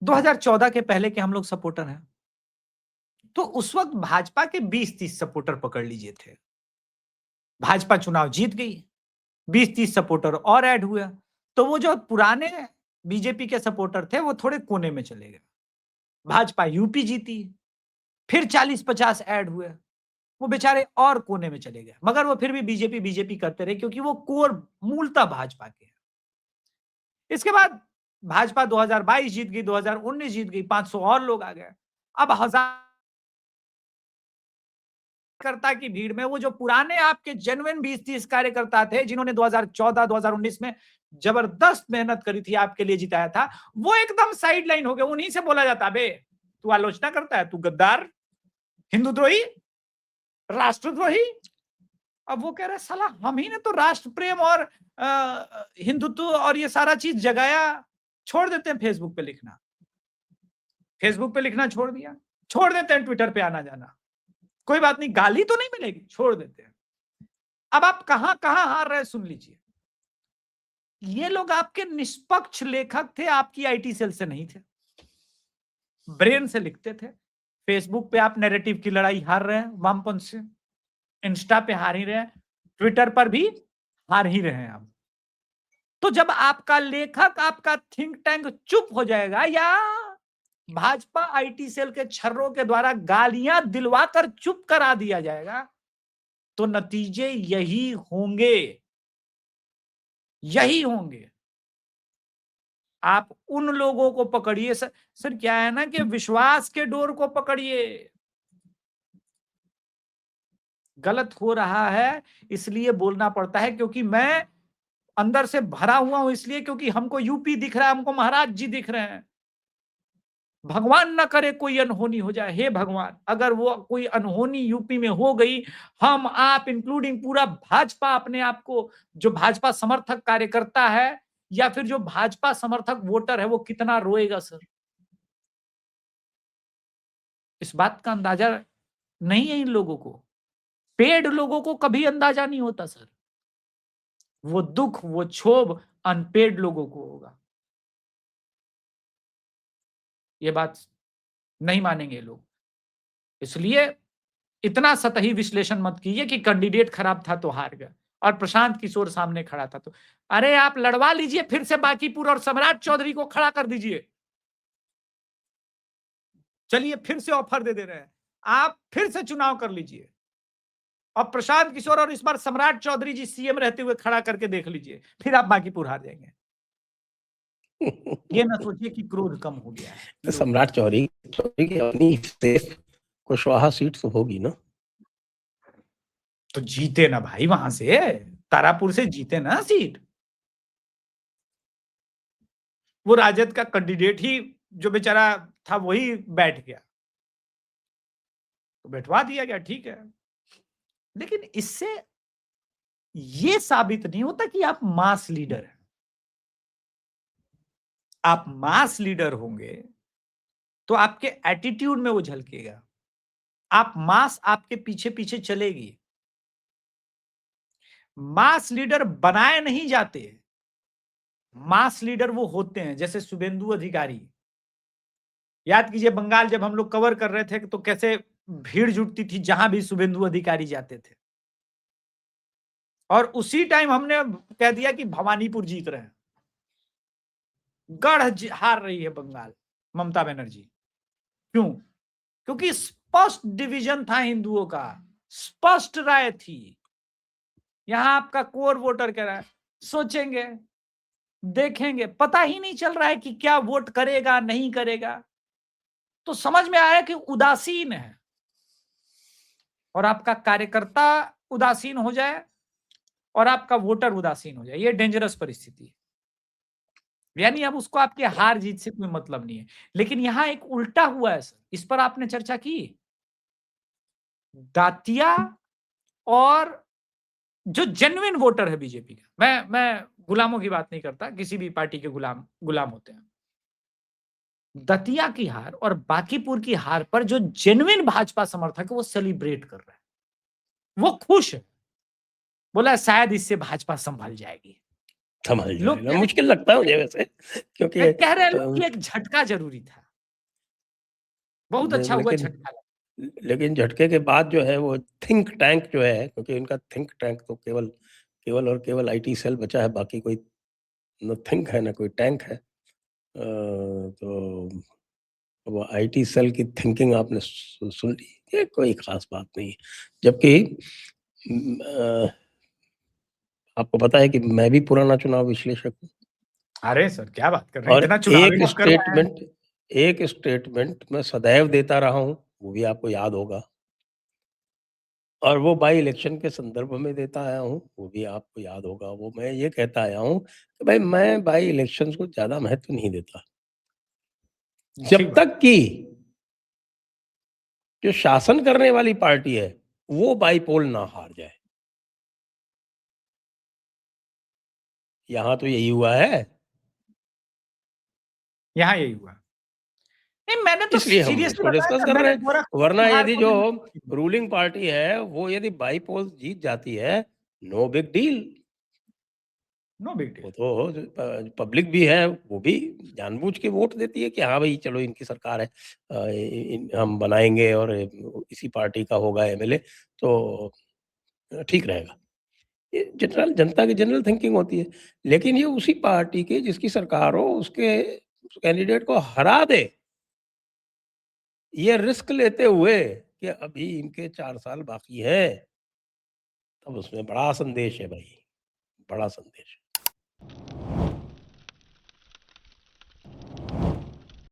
2014 के पहले के हम लोग सपोर्टर हैं, तो उस वक्त भाजपा के 20-30 सपोर्टर पकड़ लीजिए थे। भाजपा चुनाव जीत गई, 20-30 सपोर्टर और ऐड हुआ, तो वो जो पुराने बीजेपी के सपोर्टर थे वो थोड़े कोने में चले गए। भाजपा यूपी जीती, फिर 40-50 ऐड हुए, वो बेचारे और कोने में चले गए, मगर वो फिर भी बीजेपी बीजेपी करते रहे क्योंकि वो कोर मूलतः भाजपा के हैं। इसके बाद भाजपा 2022 जीत गई, 2019 जीत गई, 500 और लोग आ गए। अब हजार कार्यकर्ता की भीड़ में वो जो पुराने आपके जेन्युइन 20-30 कार्यकर्ता थे जिन्होंने 2014-2019 में जबरदस्त मेहनत करी थी, आपके लिए जिताया था, वो एकदम साइड लाइन हो गए। उन्हीं से बोला जाता, बे तू आलोचना करता है, तू गद्दार, हिंदुद्रोही, राष्ट्रद्रोही। अब वो कह रहे साला हम ही ने तो राष्ट्र प्रेम और हिंदुत्व और ये सारा चीज जगाया, छोड़ देते हैं फेसबुक पे लिखना। फेसबुक पे लिखना छोड़ दिया, छोड़ देते हैं ट्विटर पे आना जाना, कोई बात नहीं, गाली तो नहीं मिलेगी, छोड़ देते हैं। अब आप कहां कहां हार रहे सुन लीजिए। ये लोग आपके निष्पक्ष लेखक थे, आपकी आईटी सेल से नहीं थे, ब्रेन से लिखते थे। फेसबुक पे आप नैरेटिव की लड़ाई हार रहे हैं वामपंथ से, इंस्टा पे हार ही रहे हैं, ट्विटर पर भी हार ही रहे हैं आप। तो जब आपका लेखक, आपका थिंक टैंक चुप हो जाएगा या भाजपा आईटी सेल के छर्रों के द्वारा गालियां दिलवाकर चुप करा दिया जाएगा, तो नतीजे यही होंगे, यही होंगे। आप उन लोगों को पकड़िए सर क्या है ना कि विश्वास के डोर को पकड़िए। गलत हो रहा है इसलिए बोलना पड़ता है, क्योंकि मैं अंदर से भरा हुआ हूं, इसलिए क्योंकि हमको यूपी दिख रहा है, हमको महाराज जी दिख रहे हैं। भगवान ना करे कोई अनहोनी हो जाए, हे भगवान, अगर वो कोई अनहोनी यूपी में हो गई, हम आप इंक्लूडिंग पूरा भाजपा अपने आप को, जो भाजपा समर्थक कार्यकर्ता है या फिर जो भाजपा समर्थक वोटर है, वो कितना रोएगा सर। इस बात का अंदाजा नहीं है इन लोगों को, पेड लोगों को कभी अंदाजा नहीं होता सर। वो दुख, वो क्षोभ अनपेड लोगों को होगा। ये बात नहीं मानेंगे लोग, इसलिए इतना सतही विश्लेषण मत कीजिए कि कैंडिडेट खराब था तो हार गया और प्रशांत किशोर सामने खड़ा था तो। अरे आप लड़वा लीजिए फिर से बांकीपुर और सम्राट चौधरी को खड़ा कर दीजिए। चलिए फिर से ऑफर दे रहे हैं, आप फिर से चुनाव कर लीजिए और प्रशांत किशोर और इस बार सम्राट चौधरी जी सीएम रहते हुए खड़ा करके देख लीजिए, फिर आप बांकीपुर हार जाएंगे। ये ना सोचिए कि क्रोध कम हो गया है। सम्राट चौधरी की अपनी सेफ कुशवाहा सीट तो होगी ना, तो जीते ना भाई, वहां से तारापुर से जीते ना सीट। वो राजद का कैंडिडेट ही जो बेचारा था वही बैठ गया, तो बैठवा दिया गया, ठीक है। लेकिन इससे ये साबित नहीं होता कि आप मास लीडर हैं। आप मास लीडर होंगे तो आपके एटीट्यूड में वो झलकेगा, आप मास आपके पीछे पीछे चलेगी। मास लीडर बनाए नहीं जाते, मास लीडर वो होते हैं, जैसे शुभेंदु अधिकारी। याद कीजिए बंगाल जब हम लोग कवर कर रहे थे तो कैसे भीड़ जुटती थी जहां भी शुभेंदु अधिकारी जाते थे, और उसी टाइम हमने कह दिया कि भवानीपुर जीत रहे हैं, गढ़ हार रही है बंगाल ममता बनर्जी। क्यों? क्योंकि स्पष्ट डिवीजन था हिंदुओं का, स्पष्ट राय थी। यहां आपका कोर वोटर कह रहा है, सोचेंगे, देखेंगे, पता ही नहीं चल रहा है कि क्या वोट करेगा नहीं करेगा, तो समझ में आया कि उदासीन है। और आपका कार्यकर्ता उदासीन हो जाए और आपका वोटर उदासीन हो जाए, ये डेंजरस परिस्थिति है। यानी अब उसको आपके हार जीत से कोई मतलब नहीं है। लेकिन यहां एक उल्टा हुआ है सर, इस पर आपने चर्चा की। दातिया और जो जेन्युइन वोटर है बीजेपी का, मैं गुलामों की बात नहीं करता, किसी भी पार्टी के गुलाम होते हैं। दतिया की हार और बांकीपुर की हार पर जो जेन्युइन भाजपा समर्थक है वो सेलिब्रेट कर रहा है, वो खुश है, बोला शायद इससे भाजपा संभल जाएगी। संभल लोग जाएगा। मुश्किल लगता है मुझे वैसे, क्योंकि कह रहे हैं लोग कि एक झटका जरूरी था, बहुत अच्छा हुआ लेकिन झटका लगा। लेकिन झटके के बाद जो है वो थिंक टैंक जो है, क्योंकि इनका थिंक टैंक तो केवल केवल और केवल आईटी सेल बचा है, बाकी कोई न थिंक है न कोई टैंक है। तो वो आईटी सेल की थिंकिंग आपने सुन ली, ये कोई खास बात नहीं है। जबकि आपको पता है कि मैं भी पुराना चुनाव विश्लेषक हूँ, अरे सर क्या बात कर रहे हैं, और इतना चुनावी आप कर रहे हैं। एक स्टेटमेंट मैं सदैव देता रहा हूँ, वो भी आपको याद होगा, और वो बाई इलेक्शन के संदर्भ में देता आया हूँ, वो भी आपको याद होगा। वो मैं ये कहता आया हूँ कि भाई मैं बाई इलेक्शंस को ज़्यादा महत्व नहीं देता, ठीक जब बात। तक कि जो शासन करने वाली पार्टी है, वो बाईपोल ना हार जाए। यहाँ तो यही हुआ है। यहाँ यही हुआ। नहीं, मैंने तो इसलिए हम सीरियसली इसको बताया डिस्कस था, कर रहे मैंने हैं। गोरखपुर वरना की हार यदि को जो भी रूलिंग पार्टी है, वो यदि बाईपोल जीत जाती है, no big deal. No big वो डील। तो पब्लिक भी है, वो भी जानबूझ के वोट देती है कि हाँ भाई चलो इनकी सरकार है, हम बनाएंगे और इसी पार्टी का होगा एमएलए, तो ठीक रहेगा। ये जनरल जनता की जनरल थिंकिंग होती है। लेकिन ये उसी पार्टी की जिसकी सरकार हो, उसके कैंडिडेट को हरा दे, ये रिस्क लेते हुए कि अभी इनके 4 साल बाकी है, तब उसमें बड़ा संदेश है भाई, बड़ा संदेश है।